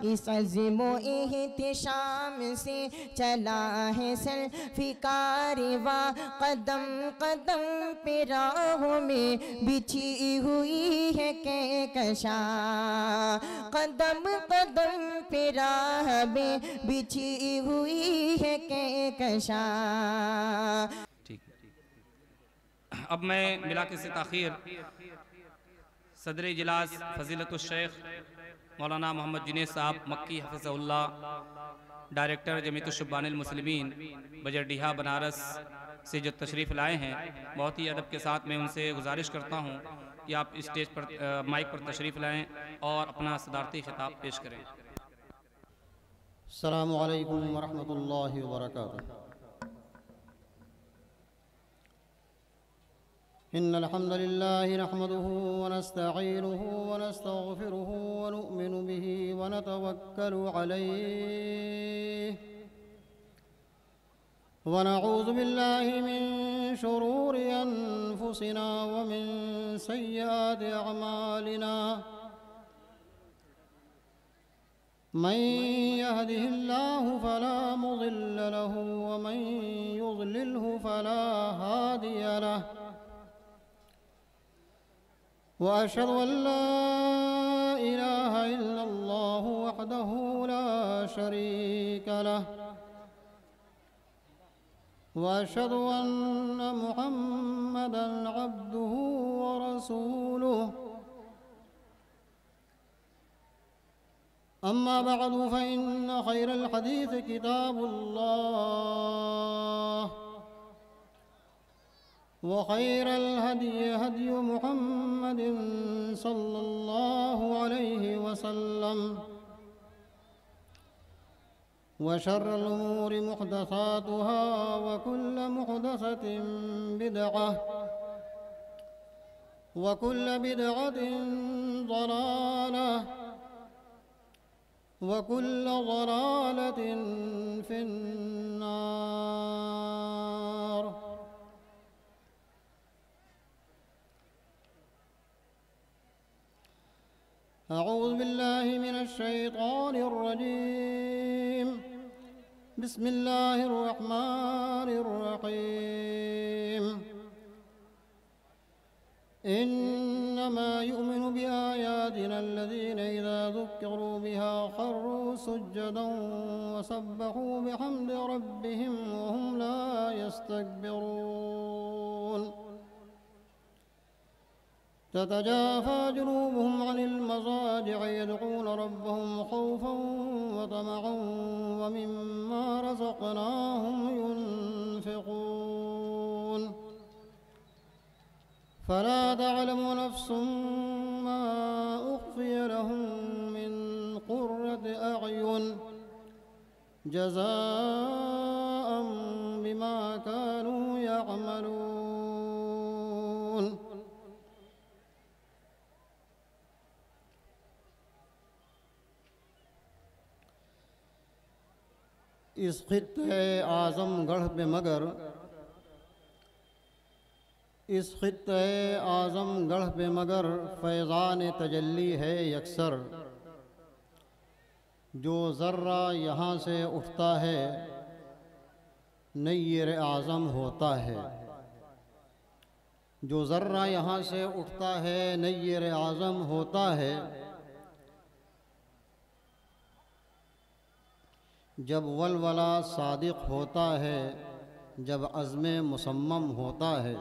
इस अज़्म व एहतिशाम से चला है सल्फ़ी कारवां, कदम कदम पे राहों में बिछी हुई है कहकशां, कदम कदम पे राह में बिछी हुई है कहकशां। ठीक। अब मैं बिला किसी ताख़ीर सदर इजलास फ़ज़ीलतुश शेख मौलाना मोहम्मद जुनैद साहब मक्की हफ़िज़हुल्लाह, डायरेक्टर जमीयतुश शुब्बानिल मुस्लिमीन बजरडीहा बनारस से जो तशरीफ़ लाए हैं, बहुत ही अदब के साथ मैं उनसे गुजारिश करता हूँ कि आप स्टेज पर माइक पर तशरीफ़ लाएँ और अपना सदारती खिताब पेश करें। अस्सलामु अलैकुम वरहमतुल्लाहि वबरकातुहू। इन्नल हम्दुलिल्लाहि नहमदुहु व नस्तईनुहु व नस्तगफिरुहु व नु'मिनु बिही व नतवक्कलु अलैहि व नऊज़ु बिल्लाहि मिन शुरूरि अनफुसिना व मिन सय्यिआति अअमालिना। मन यहदिहिल्लाहु फला मुज़िल्ल लहु व मन युज़लिल्हु फला हादिय लहु। व अशहदु अन ला इलाहा इल्लल्लाहु वहदहु ला शरीक लहु व अशहदु अन्न मुहम्मदन अब्दुहु व रसूलुहु। अम्मा बअदु फ़इन्न खैरल हदीस किताबुल्लाह व खैरल हदी हदी मुहम्मदिन सल्लल्लाहु अलैहि वसल्लम व शर्रल उमूरि मुहदसातुहा व कुल्ल मुहदसतिन बिदअह व कुल्ल बिदअतिन ज़लालह व कुल्ल ज़लालतिन फिन्नार। अऊज़ु बिल्लाहि मिनश शैतानिर रजीम। बिस्मिल्लाहिर रहमानिर रहीम। इन्नमा युमिनु बिआयातिना अल्लज़ीना इज़ा ज़ुक्किरू बिहा खर्रू सुज्जदन व सब्बहू बिहम्दि रब्बिहिम व हुम ला यस्तकबिरून। ततजाफ़ा जुनूबुहुम अनिल मज़ाजि'i यदऊन रब्बहुम खौफ़न व तमअन व मिम्मा रज़क़नाहुम युनफ़िक़ून। फला तअलमु नफ्सुम मा उख़फ़िय लहुम मिन क़ुर्रति अअयुन जज़ाअन बिमा कानू यअमलून। इस ख़ित्ते आज़मगढ़ पे मगर इस ख़ित्ते आज़मगढ़ पे मगर फ़ैज़ान तजल्ली है यकसर। जो ज़र्रा यहाँ से उठता है नय्यर आज़म होता है। जो ज़र्रा यहाँ से उठता है नय्यर आज़म होता है। जब वलवला सादिक़ होता है, जब अज़्म मुसम्मम होता है।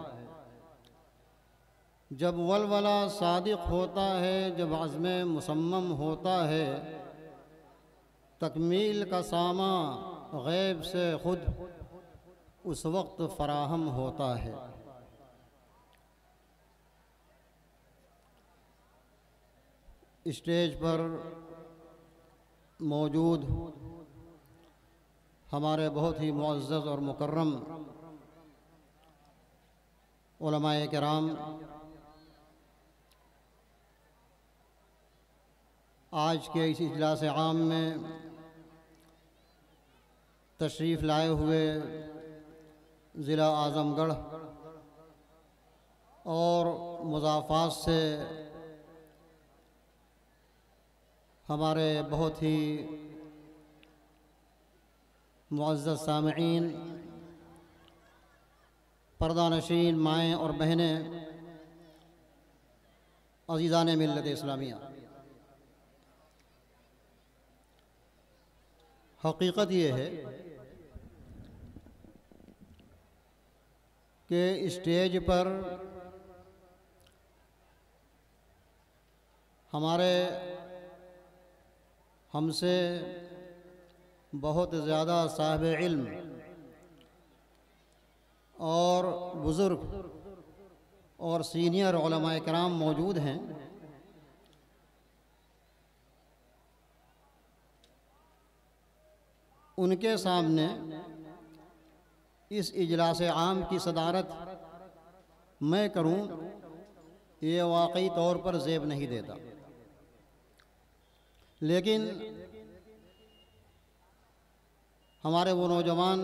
जब वलवला सादिक़ होता है, जब अज़्म मुसम्मम होता है। तकमील का सामा गैब से ख़ुद उस वक्त फ़राहम होता है। स्टेज पर मौजूद हमारे बहुत ही मुअज़्ज़ज़ और मुकर्रम उलमाए किराम, आज के इस इजलास आम में तशरीफ़ लाए हुए ज़िला आज़मगढ़ और मुज़ाफ़ात से हमारे बहुत ही मुअज़्ज़ज़ सामईन, पर्दा नशीन माएँ और बहनें, अज़ीज़ान मिल्लत इस्लामिया, हकीकत ये है कि स्टेज पर हमारे हमसे बहुत ज़्यादा साहिब इल्म और बुज़ुर्ग और सीनियर उलमाए किराम मौजूद हैं। उनके सामने इस इजलास आम की सदारत मैं करूं, ये वाकई तौर पर ज़ेब नहीं देता, लेकिन हमारे वो नौजवान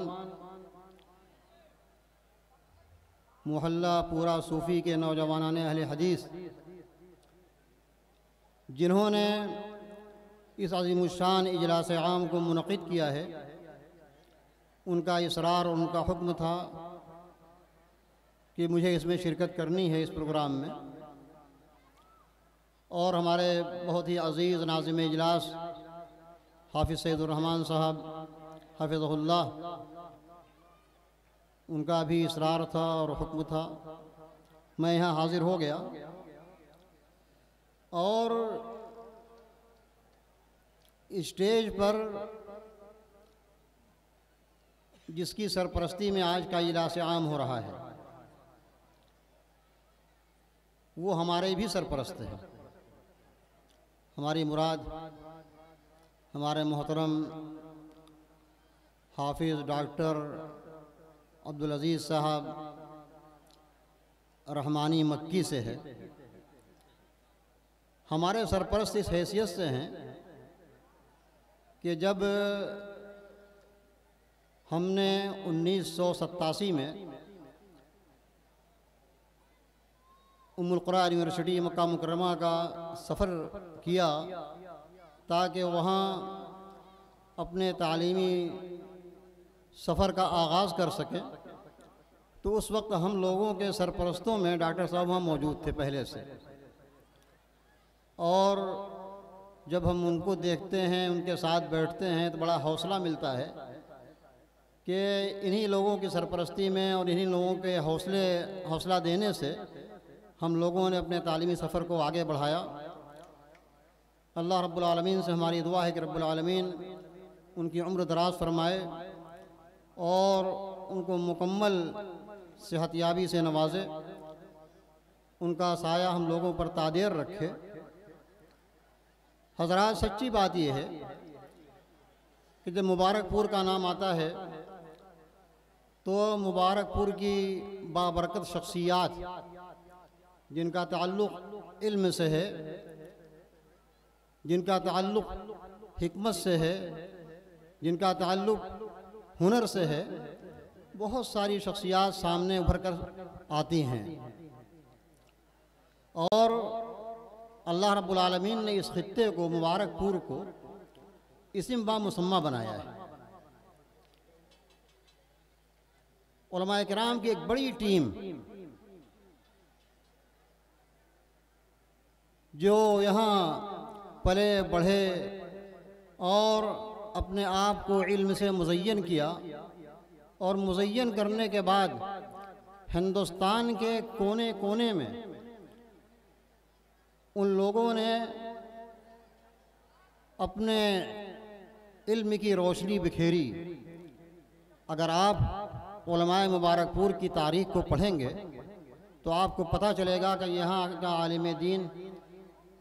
मोहल्ला पूरा सूफ़ी के नौजवानान अहले हदीस, जिन्होंने इस अज़ीमुश्शान इजलास आम को मुनक़िद किया है, उनका इसरार और उनका हुक्म था कि मुझे इसमें शिरकत करनी है, इस प्रोग्राम में। और हमारे बहुत ही अज़ीज़ नाज़िम इजलास हाफ़िज़ सैयदुर्रहमान साहब हफ़िज़हुल्लाह, उनका भी इसरार था और हुक्म था। मैं यहाँ हाज़िर हो गया और स्टेज पर जिसकी सरपरस्ती में आज का इजलास आम हो रहा है, वो हमारे भी सरपरस्त हैं। हमारी मुराद हमारे मोहतरम हाफिज़ डॉक्टर अब्दुल अज़ीज़ साहब रहमानी मक्की से है। हमारे सरपरस्त इस हैसियत से हैं कि जब हमने 1987 में उम्मुल क़ुरा यूनिवर्सिटी मक्का मुकर्रमा का सफ़र किया ताकि वहाँ अपने तालीमी सफ़र का आगाज़ कर सकें, तो उस वक्त हम लोगों के सरपरस्तों में डॉक्टर साहब वहाँ मौजूद थे पहले से। और जब हम उनको देखते हैं, उनके साथ बैठते हैं, तो बड़ा हौसला मिलता है कि इन्हीं लोगों की सरपरस्ती में और इन्हीं लोगों के हौसला देने से हम लोगों ने अपने तालीमी सफ़र को आगे बढ़ाया। अल्लाह रब्बुल आलमीन से हमारी दुआ है कि रब्बुल आलमीन उनकी उम्र दराज फरमाए और उनको मुकम्मल सेहतयाबी से नवाजे, उनका साया हम लोगों पर तादेर रखे। हज़रात, सच्ची बात यह है कि जब मुबारकपुर का नाम आता है तो मुबारकपुर की बाबरकत शख्सियात, जिनका ताल्लुक़ इल्म से है, जिनका ताल्लुक़ हिकमत से है, जिनका ताल्लुक़ हुनर से है, बहुत सारी शख्सियात सामने उभर कर आती हैं। और अल्लाह रब्बुल आलमीन ने इस खित्ते को, मुबारकपुर को, इस्म बा मुसम्मा बनाया है। उलमाए किराम की एक बड़ी टीम जो यहाँ पले बढ़े और अपने आप को इल्म से मुज़य्यन किया, और मुज़य्यन करने के बाद हिंदुस्तान के कोने कोने में उन लोगों ने अपने इल्म की रोशनी बिखेरी। अगर आप उलमाए मुबारकपुर की तारीख़ को पढ़ेंगे तो आपको पता चलेगा कि यहाँ का आलिम दीन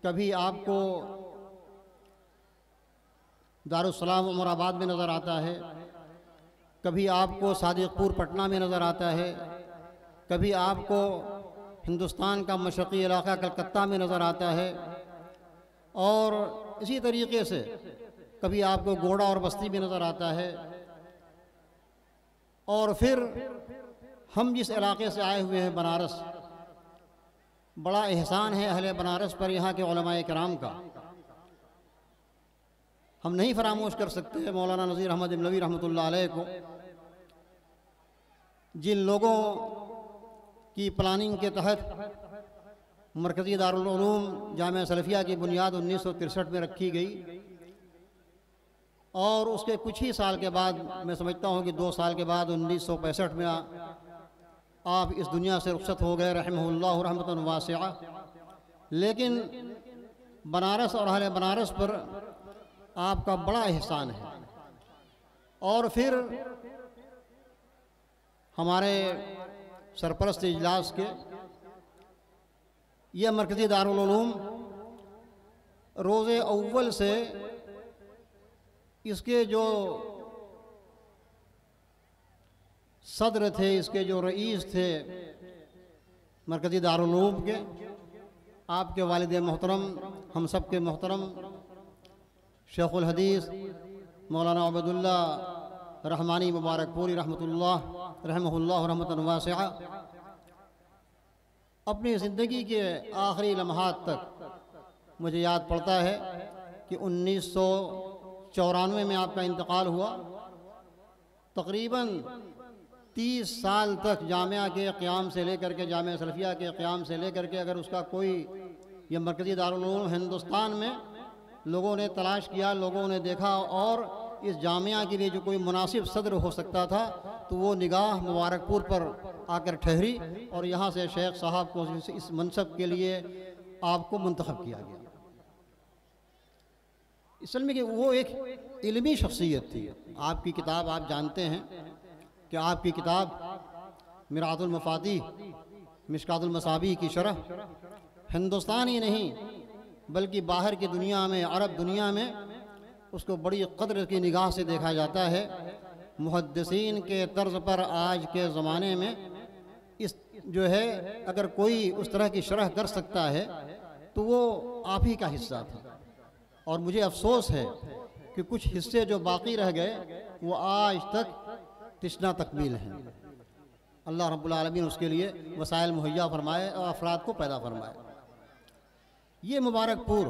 कभी आपको दारुस्सलाम उमराबाद में नज़र आता है, कभी आपको सादिकपुर पटना में नज़र आता है, कभी आपको हिंदुस्तान का मशरक़ी इलाक़ा कलकत्ता में नज़र आता है, और इसी तरीक़े से कभी आपको गोड़ा और बस्ती में नज़र आता है। और फिर हम जिस इलाक़े से आए हुए हैं, बनारस, बड़ा एहसान है अहले बनारस पर यहाँ के उलमाए किराम का हम नहीं फरामोश कर सकते मौलाना नज़ीर अहमद इब्नवी रहमतुल्लाह अलैह को, जिन लोगों की प्लानिंग के तहत मरकज़ी दारुल उलूम जामिया सलफ़िया की बुनियाद 1963 में रखी गई और उसके कुछ ही साल के बाद, मैं समझता हूँ कि 2 साल के बाद 1965 में आप इस दुनिया से रुखसत हो गए रहमहुल्लाह रहमतन वासिआ। लेकिन बनारस और अहले बनारस पर आपका बड़ा एहसान है। और फिर हमारे सरपरस्त इजलास के यह मरकज़ी दारुल उलूम रोज़े अव्वल से इसके जो सदर थे, इसके जो रईस थे मरकज़ी दारुल उलूम के, आपके वालिद मोहतरम, हम सब के मोहतरम शेखुल हदीस मौलाना अबदुल्ला रहमानी मुबारकपुरी रहमहुल्लाह रहमतन वासिआ अपनी ज़िंदगी के आखिरी लम्हात तक मुझे याद पड़ता है कि 1994 में आपका इंतकाल हुआ। तकरीबन 30 साल तक जामिया के क़याम से लेकर के, जामिया सलफ़िया के क़याम से लेकर के, अगर उसका कोई यह मरकज़ी दारुल उलूम हिंदुस्तान में लोगों ने तलाश किया, लोगों ने देखा और इस जामिया के लिए जो कोई मुनासिब सदर हो सकता था तो वो निगाह मुबारकपुर पर आकर ठहरी और यहाँ से शेख साहब को इस मनसब के लिए आपको मुंतखब किया गया। असल में कि वो एक इल्मी शख्सियत थी। आपकी किताब आप जानते हैं कि आपकी किताब मिरातुल मफातीह मिशकातुल मसाबीह की शरह हिंदुस्तान ही नहीं बल्कि बाहर की दुनिया में, अरब दुनिया में उसको बड़ी कदर की निगाह से देखा जाता है। मुहद्दिसीन के तर्ज पर आज के ज़माने में इस जो है अगर कोई उस तरह की शरह कर सकता है तो वो आप ही का हिस्सा था। और मुझे अफसोस है कि कुछ हिस्से जो बाकी रह गए वो आज तक तिश्ना तकमील हैं। अल्लाह रब्बुल आलमीन उसके लिए वसाइल मुहैया फरमाए और अफराद को पैदा फरमाए। ये मुबारकपुर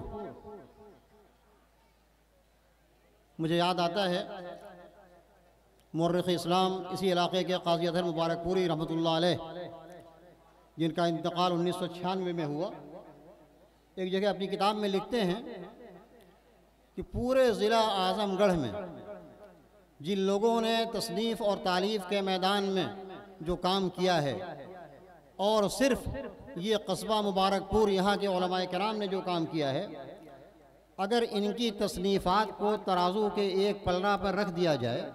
मुझे याद आता है मुर्रिख़ इस्लाम इसी इलाके के काज़ी अज़हर मुबारकपुरी रहमतुल्लाह अलैह, जिनका इंतकाल 1996 में हुआ, एक जगह अपनी किताब में लिखते हैं कि पूरे ज़िला आज़मगढ़ में जिन लोगों ने तसनीफ़ और तालीफ़ के मैदान में जो काम किया है और सिर्फ़ ये कस्बा मुबारकपुर यहाँ के उलमाए किराम ने जो काम किया है, अगर इनकी तसनीफ़ात को तराजू के एक पलड़ा पर रख दिया जाए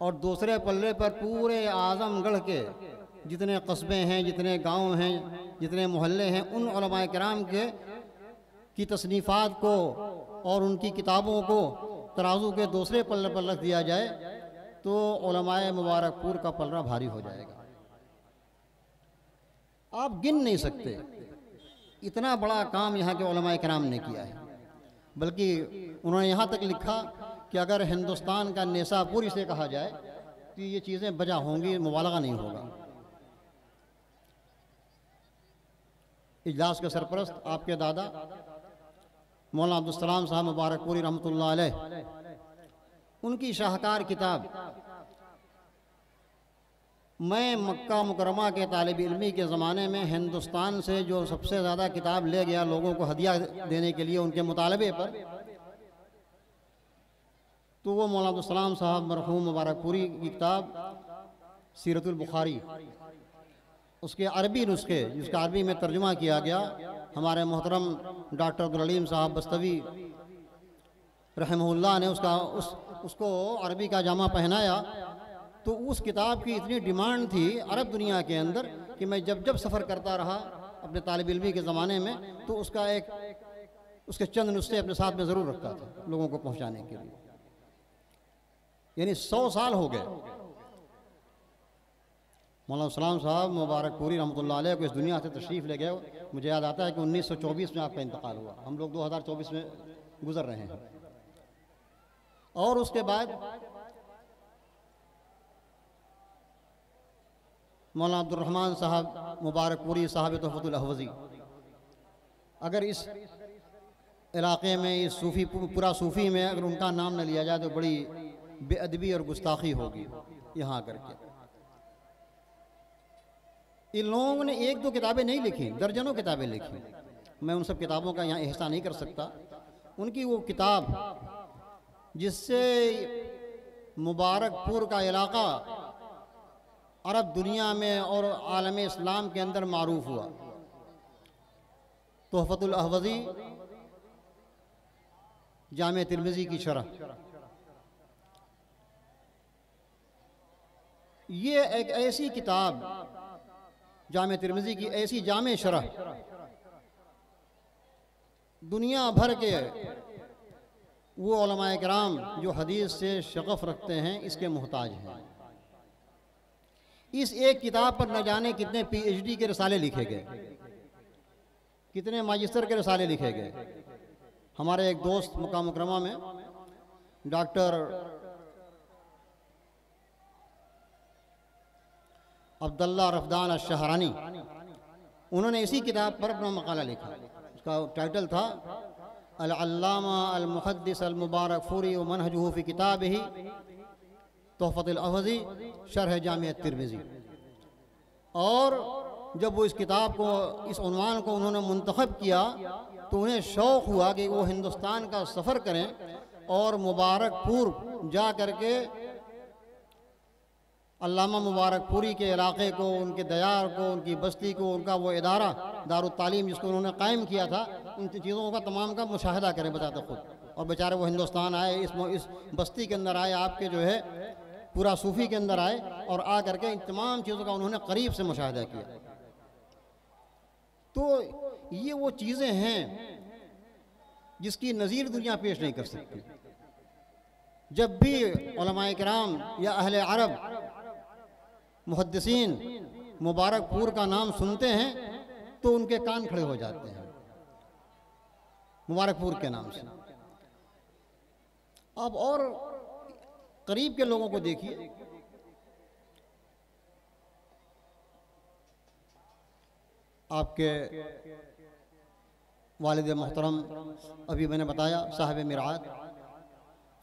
और दूसरे पल्ले पर पूरे आज़मगढ़ के जितने कस्बे हैं, जितने गांव हैं, जितने मोहल्ले हैं, उन उलमाए किराम के की तसनीफ़ात को और उनकी किताबों को तराजू के दूसरे पल्ले पर रख दिया जाए तो उलमाए मुबारकपुर का पलड़ा भारी हो जाएगा। आप गिन नहीं सकते इतना बड़ा काम यहाँ के उलमाए किराम ने किया है। बल्कि उन्होंने यहाँ तक लिखा कि अगर हिंदुस्तान का नेसापुर इसे कहा जाए तो ये चीज़ें बजा होंगी, मुबालगा नहीं होगा। इजलास के सरपरस्त आपके दादा मौलाना अब्दुल सलाम साहब मुबारकपुरी रहमतुल्लाह अलैह, उनकी शाहकार किताब मैं मक्का मुकरमा के तालिब इल्मी के ज़माने में हिंदुस्तान से जो सबसे ज़्यादा किताब ले गया लोगों को हदिया देने के लिए उनके मुतालबे पर, तो वो मौलाना अब्दुल सलाम साहब मरहूम मुबारकपुरी की किताब सीरतुल बुखारी, उसके अरबी नुस्खे जिसका अरबी में तर्जुमा किया गया, हमारे मोहतरम डॉक्टर अब्दुल अलीम साहब बस्तवी रहमहुल्लाह ने उसको अरबी का जामा पहनाया। तो उस किताब की इतनी डिमांड थी अरब दुनिया के अंदर कि मैं जब जब सफ़र करता रहा अपने तालिब इल्मी के ज़माने में तो उसके चंद नुस्खे अपने साथ में ज़रूर रखता था लोगों को पहुँचाने के लिए। यानी 100 साल हो गए मौलाना सलाम साहब मुबारकपुरी रहमतुल्लाह अलैह को इस दुनिया से तशरीफ़ ले गए। मुझे याद आता है कि 1924 में आपका इंतकाल हुआ, हम लोग 2024 में गुज़र रहे हैं। और उसके बाद मौलाना अब्दुल रहमान साहब मुबारकपुरी साहब तोहफ़तुल अहवज़ी, अगर इस इलाके में इस सूफ़ी पूरा सूफ़ी में अगर उनका नाम न लिया जाए तो बड़ी बेअदबी और गुस्ताखी होगी यहाँ करके। इन लोगों ने एक दो किताबें नहीं लिखी, दर्जनों किताबें लिखी। मैं उन सब किताबों का यहाँ एहसान नहीं कर सकता। उनकी वो किताब जिससे मुबारकपुर का इलाका अरब दुनिया में और आलम इस्लाम के अंदर मारूफ हुआ, तोहफ़तुल अहवज़ी जामे तिर्मिज़ी की शरह। ये एक ऐसी किताब, जामे तिर्मिज़ी की ऐसी जामे शरह, दुनिया भर के वो उलमाए किराम जो हदीस से शगफ़ रखते हैं इसके मोहताज हैं। इस एक किताब पर न जाने कितने PhD के रिसाले लिखे गए, कितने माजिस्टर के रिसाले लिखे गए। हमारे एक दोस्त मक्का मुकरमा में डॉक्टर अब्दुल्ला रफ़दान अश-शहरानी, उन्होंने इसी किताब पर अपना मकाला लिखा। उसका टाइटल था अल-अल्लामा अल-मुहद्दिस अल-मुबारकफूरी व मनहजुहु फ़ी किताबिही तोहफ़तुल अहवज़ी शरह जामे तिर्मिज़ी। और जब वो इस किताब को, इस उन्वान को उन्होंने मुंतखब किया तो उन्हें शौक़ हुआ कि वो हिंदुस्तान का सफ़र करें और मुबारकपुर जा कर के अल्लामा मुबारकपुरी के इलाक़े को, उनके दयार को, उनकी बस्ती को, उनका वो इदारा दारुत तालीम जिसको उन्होंने कायम किया था, इन चीज़ों का तमाम का मुशाहिदा करें बताते खुद। और बेचारे वो हिंदुस्तान आए, इस बस्ती के अंदर आए, आपके जो है पूरा सूफ़ी के अंदर आए और आ करके इन तमाम चीज़ों का उन्होंने करीब से मुशाहिदा किया। तो ये वो चीज़ें हैं जिसकी नज़ीर दुनिया पेश नहीं कर सकती। जब भी उलमाए किराम या अहले अरब मुहद्दिसीन मुबारकपुर का नाम सुनते हैं तो उनके कान खड़े हो जाते हैं मुबारकपुर के नाम से। अब और करीब के लोगों को देखिए, आपके वालिद मोहतरम अभी मैंने बताया साहिब मिरात,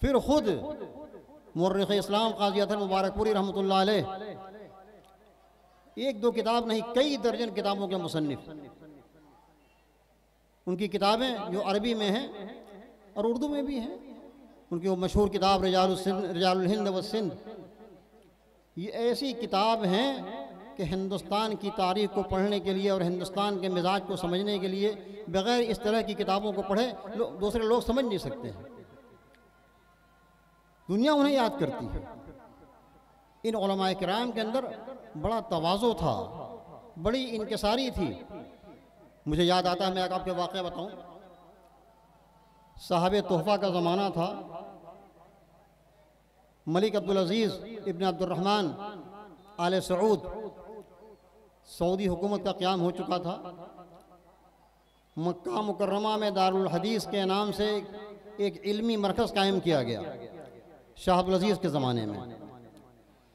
फिर ख़ुद मुर्रिख़ इस्लाम क़ाज़ी अतहर मुबारकपुरी रहमतुल्लाह अलैह, एक दो किताब नहीं कई दर्जन किताबों के मुसन्निफ़। उनकी किताबें जो अरबी में हैं और उर्दू में भी हैं, उनकी वो मशहूर किताब रिजालुल हिंद व सिंध, ये ऐसी किताब हैं कि हिंदुस्तान की तारीख़ को पढ़ने के लिए और हिंदुस्तान के मिजाज को समझने के लिए बग़ैर इस तरह की किताबों को पढ़े दूसरे लोग समझ नहीं सकते हैं। दुनिया उन्हें याद करती है। इन उलमाए किराम के अंदर बड़ा तवाज़ो था, बड़ी इनकिसारी थी। मुझे याद आता है, मैं आपके वाक़या बताऊं, साहब तोहफ़ा का ज़माना था, मलिक अब्दुल अज़ीज़ इब्न अब्दुर्रहमान आले सऊद, सऊदी हुकूमत का क़याम हो चुका था। मक्का मुकर्रमा में दारुल हदीस के नाम से एक इल्मी मरकज़ कायम किया गया शाह अब्दुल अज़ीज़ के ज़माने में।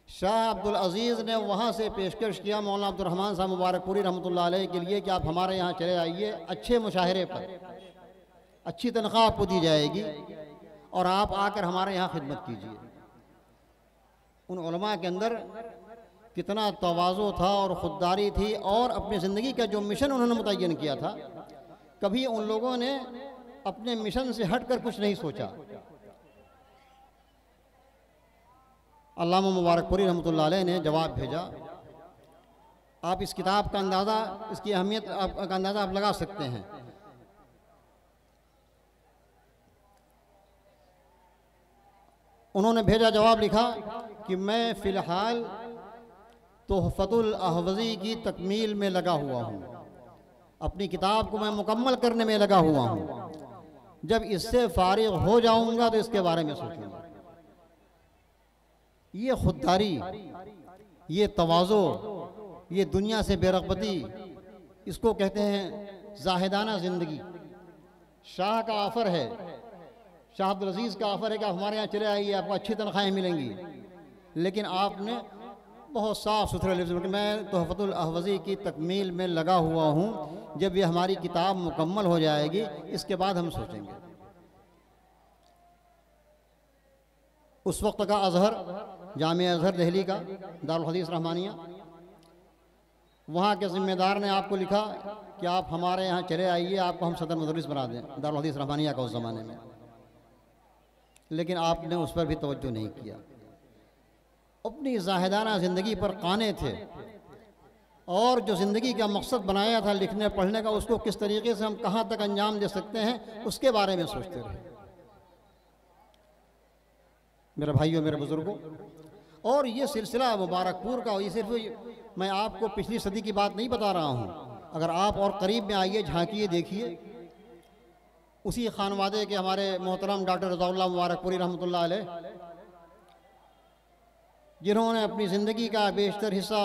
शाह अब्दुल अज़ीज़ ने वहाँ से पेशकश किया मौलाना अब्दुर्रहमान साहब मुबारकपुरी रहमतुल्लाह अलैह के लिए कि आप हमारे यहाँ चले आइए, अच्छे मुशाहरे पर अच्छी तनख्वाह आपको दी जाएगी और आप आकर हमारे यहाँ खिदमत कीजिए। उन उलमा के अंदर कितना तवाज़ो था और ख़ुददारी थी, और अपनी ज़िंदगी का जो मिशन उन्होंने मुतय्यन किया था, कभी उन लोगों ने अपने मिशन से हट कर कुछ नहीं सोचा। अल्लामा मुबारकपुरी रहमतुल्लाह अलैह ने जवाब भेजा। आप इस किताब का अंदाज़ा, इसकी अहमियत का अंदाज़ा आप लगा सकते हैं। उन्होंने भेजा, जवाब लिखा कि मैं फ़िलहाल तोहफ़तुल अहवज़ी की तकमील में लगा हुआ हूँ, अपनी किताब को मैं मुकम्मल करने में लगा हुआ हूँ। जब इससे फ़ारिग़ हो जाऊँगा तो इसके बारे में सोचूँगा। ये खुददारी, ये तवाज़ो, ये दुनिया से बेरग़बती, इसको कहते हैं ज़ाहिदाना ज़िंदगी। शाह का ऑफ़र है, शाह अब्दुल अज़ीज़ का ऑफ़र है कि आप हमारे यहाँ चले आइए, आपको अच्छी तनख्वाहें मिलेंगी, लेकिन आपने बहुत साफ़ सुथरे लफ्ज़ में कि मैं तोहफ़तुल अहवज़ी की तकमील में लगा हुआ हूँ, जब ये हमारी किताब मुकम्मल हो जाएगी इसके बाद हम सोचेंगे। उस वक्त का अज़हर, जामिया अज़हर दिल्ली का दारुल हदीस रहमानिया, वहाँ के ज़िम्मेदार ने आपको लिखा कि आप हमारे यहाँ चले आइए, आपको हम सदर मुदर्रिस बना दें दारुल हदीस रहमानिया का उस ज़माने में। लेकिन आपने उस पर भी तवज्जो नहीं किया, अपनी ज़ाहिदाना ज़िंदगी पर काने थे और जो ज़िंदगी का मकसद बनाया था लिखने पढ़ने का, उसको किस तरीके से हम कहाँ तक अंजाम दे सकते हैं उसके बारे में सोचते रहे। मेरे भाइयों, मेरे बुज़ुर्गों, और ये सिलसिला मुबारकपुर का, ये सिर्फ मैं आपको पिछली सदी की बात नहीं बता रहा हूँ। अगर आप और करीब में आइए, झांकिए, देखिए, उसी खानवादे के हमारे मोहतरम डॉक्टर रज़ाउल्लाह मुबारकपुरी रहमतुल्लाह अलैह, जिन्होंने अपनी ज़िंदगी का बेशतर हिस्सा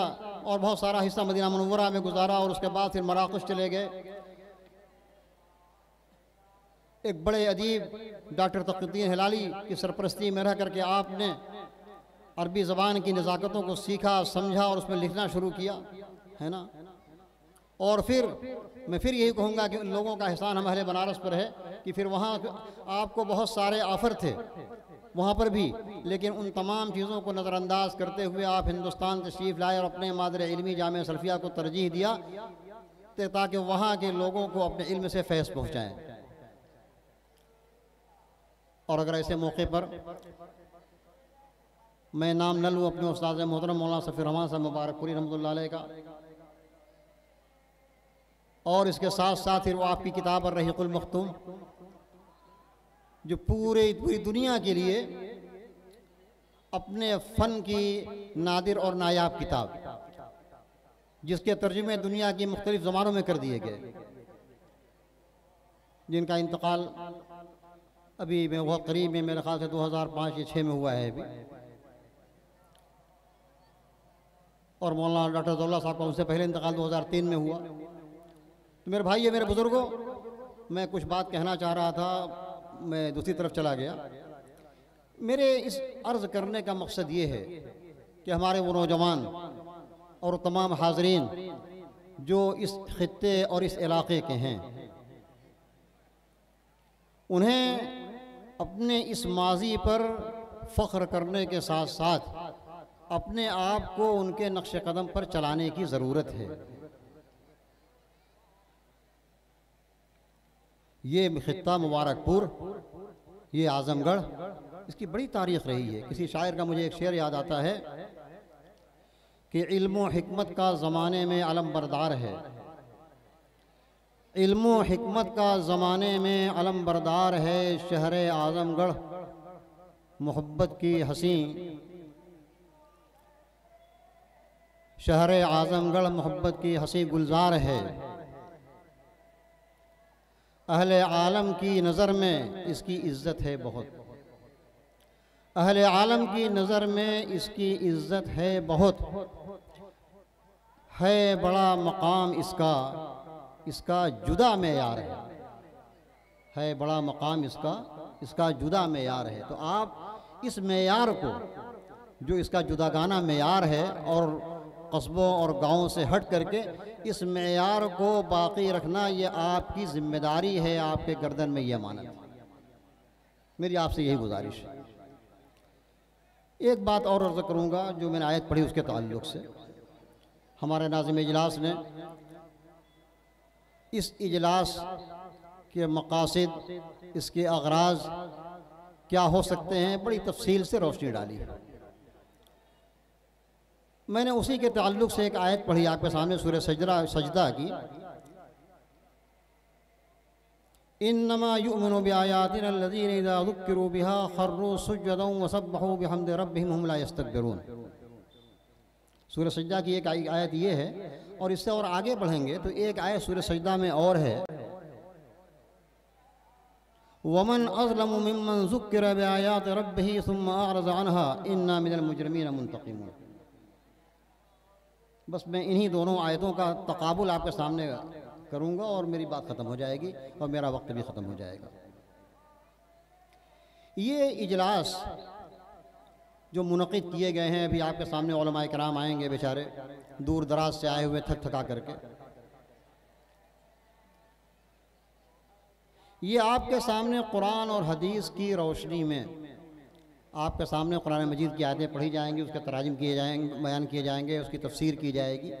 और बहुत सारा हिस्सा मदीना मुनव्वरा में गुजारा और उसके बाद फिर मराकश चले गए। एक बड़े अदीब डॉक्टर तक़ीउद्दीन हिलाली की सरपरस्ती में रह करके आपने अरबी ज़बान की नज़ाकतों को सीखा, समझा और उसमें लिखना शुरू किया, है ना। और फिर मैं फिर यही कहूँगा कि उन लोगों का एहसान हम अहले बनारस पर है कि फिर वहाँ आपको बहुत सारे ऑफ़र थे वहाँ पर भी, लेकिन उन तमाम चीज़ों को नज़रअंदाज करते हुए आप हिंदुस्तान तशरीफ़ लाए और अपने मादर इल्मी जामिया सल्फ़िया को तरजीह दिया ताकि वहाँ के लोगों को अपने इल्म से फैज़ पहुँचाएँ। और अगर ऐसे मौके पर मैं नाम न लूँ अपने उस्ताद मोहतरम मौलाना सफ़ी रहमान साहब मुबारकपुरी रहमतुल्लाह अलैह का, और इसके साथ साथ फिर वो आपकी किताब अर्रहीक़ुल मख्तूम, जो पूरी दुनिया के लिए अपने फ़न की नादिर और नायाब किताब, जिसके तर्जुमे दुनिया की मुख्तलिफ़ ज़बानों में कर दिए गए, जिनका इंतकाल अभी में बहुत करीब में मेरे ख्याल से 2005 या 6 में हुआ है अभी। और मौलाना डॉक्टर रज़ाउल्लाह साहब का उनसे पहले इंतकाल 2003 में हुआ। तो मेरे भाई, मेरे बुज़ुर्गों, मैं कुछ बात कहना चाह रहा था, मैं दूसरी तरफ चला गया। मेरे इस अर्ज़ करने का मकसद ये है कि हमारे वो नौजवान और तमाम हाज़रीन जो इस ख़ित्ते और इस इलाक़े के हैं, उन्हें अपने इस माज़ी पर फ़ख्र करने के साथ साथ अपने आप को उनके नक्श कदम पर चलाने की ज़रूरत है। ये ख़ित्ता मुबारकपुर, ये आज़मगढ़, इसकी बड़ी तारीख़ रही है। किसी शायर का मुझे एक शेर याद आता है कि इल्म व हिकमत का ज़माने में अलम बरदार है, इल्म व हिकमत का ज़माने में अलम बरदार है, शहर आज़मगढ़ मोहब्बत की हसी, शहर आज़मगढ़ मोहब्बत की हसी गुलजार है। अहले आलम की नज़र में इसकी इज़्ज़त है बहुत, अहले आलम की नज़र में इसकी इज़्ज़त है बहुत, है बड़ा मकाम इसका, इसका जुदा मेयार है बड़ा मकाम इसका, इसका जुदा मेयार है। तो आप इस मेयार को, जो इसका जुदागाना मेयार है और कस्बों और गाँवों से हट करके इस मेयार को बाकी रखना, ये आपकी ज़िम्मेदारी है, आपके गर्दन में ये अमानत है। मेरी आपसे यही गुजारिश है। एक बात और अर्ज़ करूँगा जो मैंने आयत पढ़ी उसके ताल्लुक़ से। हमारे नाज़िम इजलास ने इस इजलास के मक़ासिद, इसके अग़राज़ क्या हो सकते हैं, बड़ी तफसील से रोशनी डाली है। मैंने उसी के ताल्लुक़ से एक आयत पढ़ी आपके सामने, सूरह सजदा की, इन्नमा युमिनु बिआयातिना अल्लज़ीना इज़ा ज़ुक्किरू बिहा खर्रू सुज्जदन व सब्बहू बिहम्दि रब्बिहिम हुम ला यस्तकबिरून। सूरह सजदा की एक आयत ये है, और इससे और आगे बढ़ेंगे तो एक आयत सूरह सजदा में और है, वमन अज़लमु मिम्मन ज़ुक्किर बिआयाति रब्बिही सुम्मा अअरज़ अन्हा इन्ना मिनल मुजरिमीन मुंतक़िमून। बस मैं इन्हीं दोनों आयतों का तक़ाबुल आपके सामने करूँगा और मेरी बात ख़त्म हो जाएगी और मेरा वक्त भी ख़त्म हो जाएगा। ये इजलास जो मुनक़िद किए गए हैं। अभी आपके सामने उलमाए किराम आएंगे, बेचारे दूर दराज से आए हुए थक थका करके। ये आपके सामने कुरान और हदीस की रोशनी में आपके सामने कुरान मजीद की आयतें पढ़ी जाएंगी, उसके तराजिम किए जाएंगे, बयान किए जाएंगे, उसकी तफसीर की जाएगी।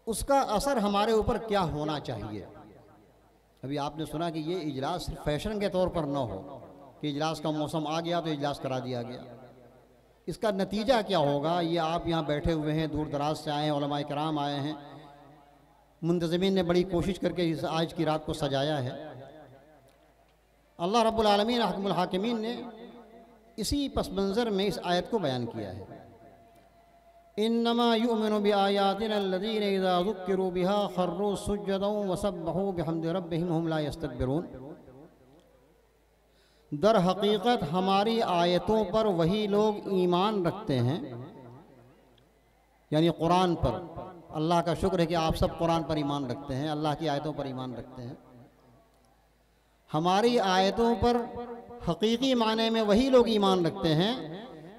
उसका असर हमारे ऊपर क्या होना चाहिए। अभी आपने सुना कि ये इजलास सिर्फ फैशन के तौर पर न हो कि इजलास का मौसम आ गया तो इजलास करा दिया गया। इसका नतीजा क्या होगा, ये आप यहाँ बैठे हुए हैं, दूर दराज से आए हैं, उलमाए किराम आए हैं, मुंतज़मीन ने बड़ी कोशिश करके इस आज की रात को सजाया है। अल्लाह रब्बुल आलमीन हकमुल हाकिमीन ने इसी पस मंज़र में इस आयत को बयान किया है। इन्नमा युमिनु बिआयातिना अल्लज़ीना इज़ा ज़ुक्किरू बिहा खर्रू सुज्जदन वसब्बहू बिहम्दि रब्बिहिम हुम ला यस्तकबिरून। दर हकीकत हमारी आयतों पर वही लोग ईमान रखते हैं, यानी कुरान पर। अल्लाह का शुक्र है कि आप सब कुरान पर ईमान रखते हैं, अल्लाह की आयतों पर ईमान रखते हैं। हमारी आयतों पर हकीकी माने में वही लोग ईमान रखते हैं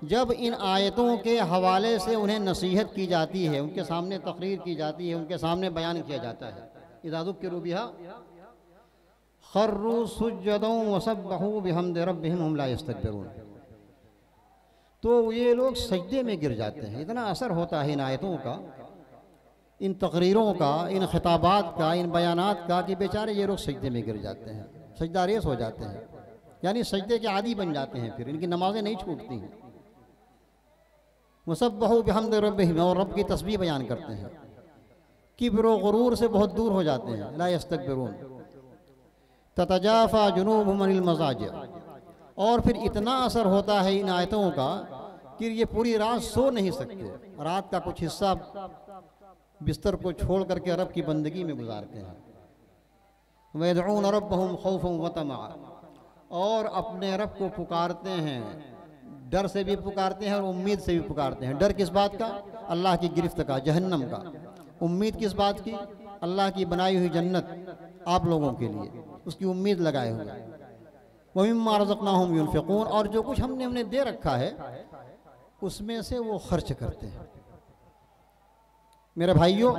जब इन आयतों के हवाले से उन्हें नसीहत की जाती है, उनके सामने तकरीर की जाती है, उनके सामने बयान किया जाता है। इज़ा ज़ुक्किरू बिहा खर्रू सुज्जदन वसब्बहू बिहम्दि रब्बिहिम हुम ला यस्तकबिरून। तो ये लोग सजदे में गिर जाते हैं। इतना असर होता है इन आयतों का, इन तकरीरों का, इन खिताबात का, इन बयानात का कि बेचारे ये लोग सजदे में गिर जाते हैं, सजदा रेस हो जाते हैं, यानी सजदे के आदी बन जाते हैं। फिर इनकी नमाजें नहीं छूटती हैं। वसब्बहू बिहम्दि रब्बिहिम, और रब की तस्बीह बयान करते हैं। किब्र व गुरूर से बहुत दूर हो जाते हैं। ला यस्तकबिरून ततजाफा जुनूबहुम अनिल मज़ाजिर। और फिर इतना असर होता है इन आयतों का कि ये पूरी रात सो नहीं सकते, रात का कुछ हिस्सा बिस्तर को छोड़ करके रब की बंदगी में गुजारते हैं। वयदऊन रब्बहुम खौफन व तमआ, और अपने रब को पुकारते हैं, डर से भी पुकारते हैं और उम्मीद से भी पुकारते हैं। डर किस बात का? अल्लाह की गिरफ्त का, जहन्नम का। उम्मीद किस बात की? अल्लाह की बनाई हुई जन्नत आप लोगों के लिए, उसकी उम्मीद लगाए हुए। व मिम्मा रज़क़नाहुम युनफ़िक़ून, और जो कुछ हमने उन्हें दे रखा है उसमें से वो खर्च करते हैं। मेरे भाइयों,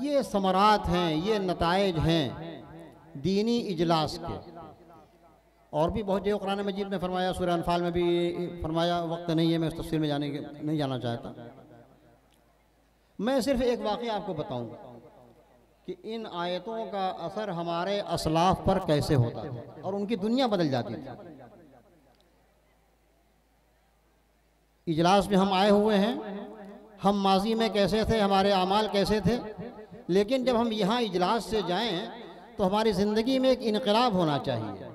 ये समरात हैं, ये नताइज हैं दीनी इजलास के। और भी बहुत जगह कुरान मजीद में फरमाया, सूरह अनफाल में भी फरमाया। वक्त नहीं है, मैं उस तफसीर में नहीं जाना चाहता। मैं सिर्फ एक वाक़या आपको बताऊंगा कि इन आयतों का असर हमारे असलाफ पर कैसे होता है और उनकी दुनिया बदल जाती थी। इजलास में हम आए हुए हैं, हम माजी में कैसे थे, हमारे अमाल कैसे थे, लेकिन जब हम यहाँ इजलास से जाएं तो हमारी ज़िंदगी में एक इनकलाब होना चाहिए,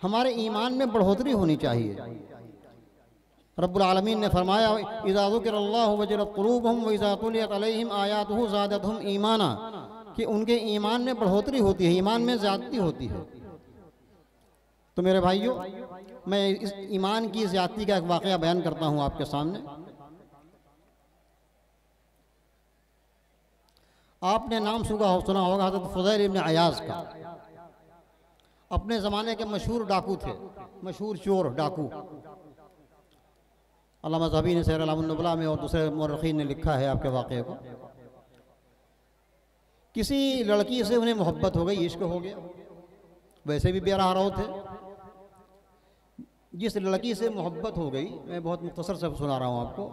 हमारे ईमान में बढ़ोतरी होनी चाहिए। रब्बुल आलमीन ने फरमाया, इज़ा ज़ुकिरल्लाहु वजलत क़ुलूबुहुम व इज़ा तुलियत अलैहिम आयातुहु ज़ादतहुम ईमाना, कि उनके ईमान में बढ़ोतरी होती है, ईमान में ज़्यादती होती है। तो मेरे भाइयों, मैं इस ईमान की ज़्यादती का एक वाक़या बयान करता हूँ आपके सामने। आपने नाम सुना होगा हज़रत फ़ुज़ैल इब्न अयाज़ का। अपने ज़माने के मशहूर डाकू थे, मशहूर चोर डाकू। अल्लामा ज़हबी ने सीर अलामुन नुबला में और दूसरे मुर्रखीन ने लिखा है आपके वाक़े को। किसी लड़की से उन्हें मोहब्बत हो गई, इश्क हो गया, वैसे भी बेराह थे। जिस लड़की से मोहब्बत हो गई, मैं बहुत मुख्तसर से सुना रहा हूँ आपको,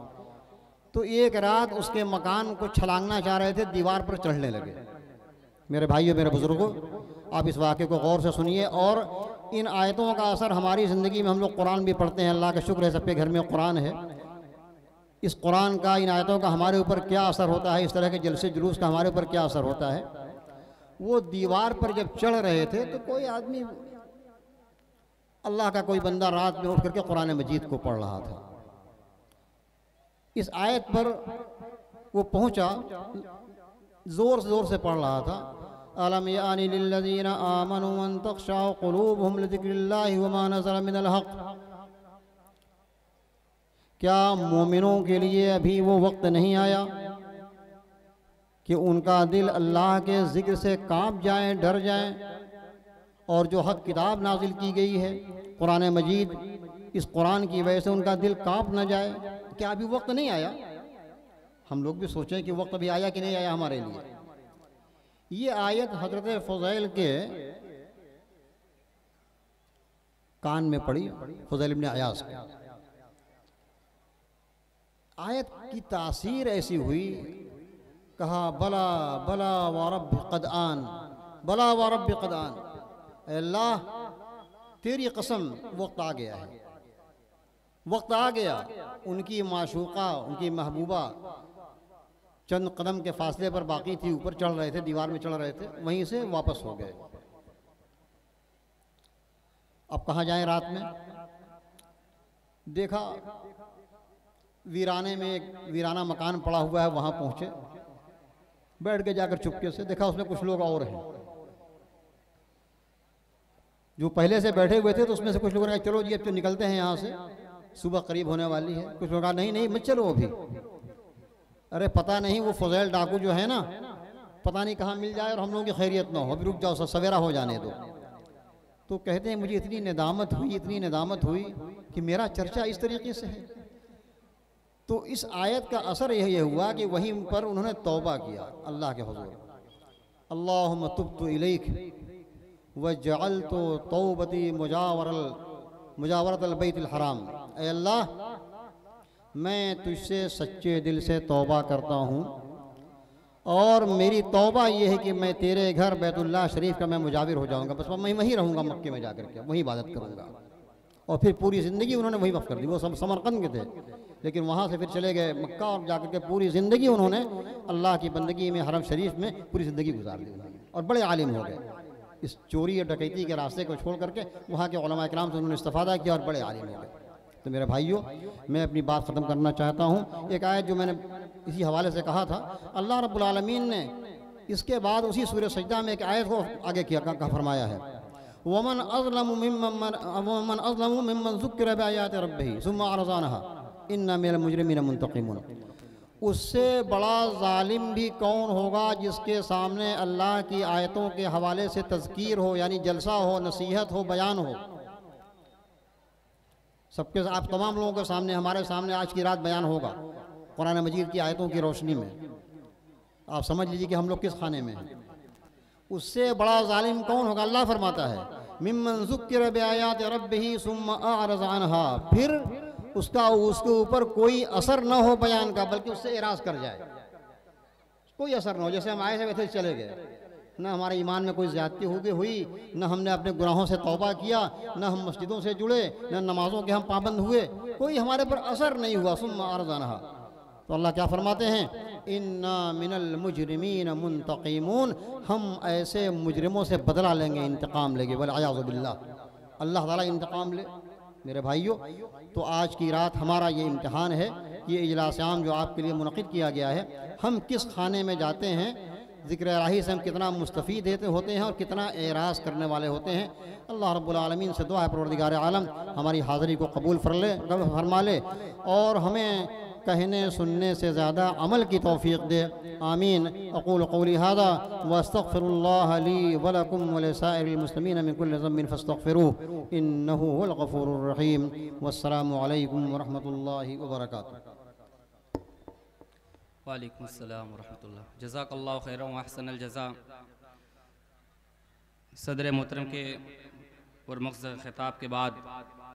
तो एक रात उसके मकान को छलांगना चाह रहे थे, दीवार पर चढ़ने लगे। मेरे भाइयों, मेरे बुजुर्गों, आप इस वाक़े को गौर से सुनिए। और इन आयतों का असर हमारी ज़िंदगी में, हम लोग कुरान भी पढ़ते हैं, अल्लाह का शुक्र है सबके घर में कुरान है। इस कुरान का, इन आयतों का हमारे ऊपर क्या असर होता है, इस तरह के जलसे जुलूस का हमारे ऊपर क्या असर होता है। वो दीवार पर जब चढ़ रहे थे तो कोई आदमी, अल्लाह का कोई बंदा रात में उठ करके कुरान मजीद को पढ़ रहा था। इस आयत पर वो पहुंचा, जोर से पढ़ रहा था, अलम यानी लिल्लज़ीना आमनू अन तख़शअ क़ुलूबुहुम लिज़िक्रिल्लाहि व मा नज़ला मिनल हक़। क्या मोमिनों के लिए अभी वो वक्त नहीं आया कि उनका दिल अल्लाह के ज़िक्र से कांप जाएं, डर जाएं, और जो हक़ किताब नाजिल की गई है कुरान मजीद, इस कुरान की वजह से उनका दिल कांप न जाए? क्या अभी वक्त नहीं आया? हम लोग भी सोचें कि वक्त अभी आया कि नहीं आया हमारे लिए। ये आयत हजरत फुज़ैल के कान में पड़ी, फुज़ैल इब्न अयास के। आयत की तासीर ऐसी हुई, कहा बला बला व रब्बि क़द आन, बला व रब्बि क़द आन, अल्लाह तेरी कसम वक्त आ गया है, वक्त आ गया। उनकी माशूका, उनकी महबूबा चंद कदम के फासले पर बाकी थी, ऊपर चढ़ रहे थे, दीवार में चढ़ रहे थे, वहीं से वापस हो गए। अब कहाँ जाएं रात में? देखा वीराने में एक वीराना मकान पड़ा हुआ है, वहाँ पहुँचे, बैठ के जाकर चुपके से देखा उसमें कुछ लोग और हैं। जो पहले से बैठे हुए थे तो उसमें से कुछ लोगों ने कहा चलो जी अब तो निकलते हैं यहाँ से, सुबह करीब होने वाली है। कुछ लोग कहा नहीं नहीं मत चलो अभी, अरे पता नहीं वो फुज़ैल डाकू जो है ना, पता नहीं कहाँ मिल जाए और हम लोगों की खैरियत ना हो, अभी रुक जाओ, सवेरा हो जाने दो। तो कहते हैं मुझे इतनी निदामत हुई, इतनी निदामत हुई कि मेरा चर्चा इस तरीके से है। तो इस आयत का असर यह हुआ कि वहीं पर उन्होंने तौबा किया अल्लाह के हुज़ूर, अल्लाहुम्मा तुब्तु इलैक व जअलतु तौबती मुजावरतल बैतिल हराम, ऐ अल्लाह मैं तुझसे सच्चे दिल से तौबा करता हूँ और मेरी तौबा ये है कि मैं तेरे घर बैतुल्लाह शरीफ का मैं मुजाविर हो जाऊँगा, बस मैं वहीं रहूँगा, मक्के में जाकर के वहीं इबादत करूँगा। और फिर पूरी ज़िंदगी उन्होंने वही वक़्त कर दी। वो सब समरकंद के थे, लेकिन वहाँ से फिर चले गए मक्का और जाकर के पूरी ज़िंदगी उन्होंने अल्लाह की बंदगी में, हरम शरीफ में पूरी ज़िंदगी गुजार दी और बड़े आलिम हो गए। इस चोरी और डकैती के रास्ते को छोड़ करके वहाँ के उलमा इकराम से उन्होंने इस्तिफ़ादा किया और बड़े आलिम हो गए। तो मेरे भाइयों, मैं अपनी बात ख़त्म करना चाहता हूँ। एक आयत जो मैंने इसी हवाले से कहा था, अल्लाह रब्बुल आलमीन ने इसके बाद उसी सूरह सजदा में एक आयत को आगे किया का फरमाया है, वमन अज़लमु मिम्मन ज़ुक्किर बिआयाति रब्बिही सुम्मा अरज़ा अन्हा इन्ना मिनल मुजरिमीन मुंतक़िमून। उससे बड़ा जालिम भी कौन होगा जिसके सामने अल्लाह की आयतों के हवाले से तज़कीर हो, यानी जलसा हो, नसीहत हो, बयान हो। सबके आप तमाम लोगों के सामने, हमारे सामने आज की रात बयान होगा कुरान मजीद की आयतों की रोशनी में। आप समझ लीजिए कि हम लोग किस खाने में हैं। उससे बड़ा जालिम कौन होगा? अल्लाह फरमाता है मिम्मन ज़ुक्किर बिआयाति रब्बिही सुम्मा अअरज़ा अन्हा, फिर उसके ऊपर कोई असर न हो बयान का, बल्कि उससे एराज़ कर जाए, कोई असर न हो। जैसे हम आए थे वैसे चले गए, न हमारे ईमान में कोई ज़्यादती हुई, न हमने अपने गुनाहों से तौबा किया, न हम मस्जिदों से जुड़े, न नमाज़ों के हम पाबंद हुए, कोई हमारे पर असर नहीं हुआ। सुम्मा अरज़ा अन्हा, तो अल्लाह क्या फरमाते हैं, इन्ना मिनल मुजरिमीन मुंतक़िमून, हम ऐसे मुजरिमों से बदला लेंगे, इंतकाम लेंगे। वल अयाज़ु बिल्लाह, अल्लाह ताला इंतकाम ले। मेरे भाइयों, तो आज की रात हमारा ये इम्तिहान है, ये इजलास आम जो आपके लिए मुनक़िद किया गया है, हम किस खाने में जाते हैं, ज़िक्र इलाही से हम कितना मुस्तफ़ीद होते हैं और कितना एराज़ करने वाले होते हैं। अल्लाह रब्बुल आलमीन से दुआ है परवरदिगार आलम हमारी हाज़िरी को कबूल फरमा ले और हमें कहने सुनने से ज़्यादा अमल की तौफ़ीक़ दे। आमीन। अक़ूलु क़ौली हाज़ा व अस्तग़फ़िरुल्लाह ली व लकुम व लिसाइरिल मुस्लिमीन मिन कुल्लि ज़ंबिन फ़स्तग़फ़िरूहु इन्नहु हुवल गफ़ूरुर रहीम। वस्सलामु अलैकुम व रहमतुल्लाहि व बरकातुहू। वालेकुम अस्सलाम व रहमतुल्लाह। जज़ाकल्लाहु खैरन व अहसनल जज़ा। सदर मोहतरम के पुरमक़्सद ख़िताब के बाद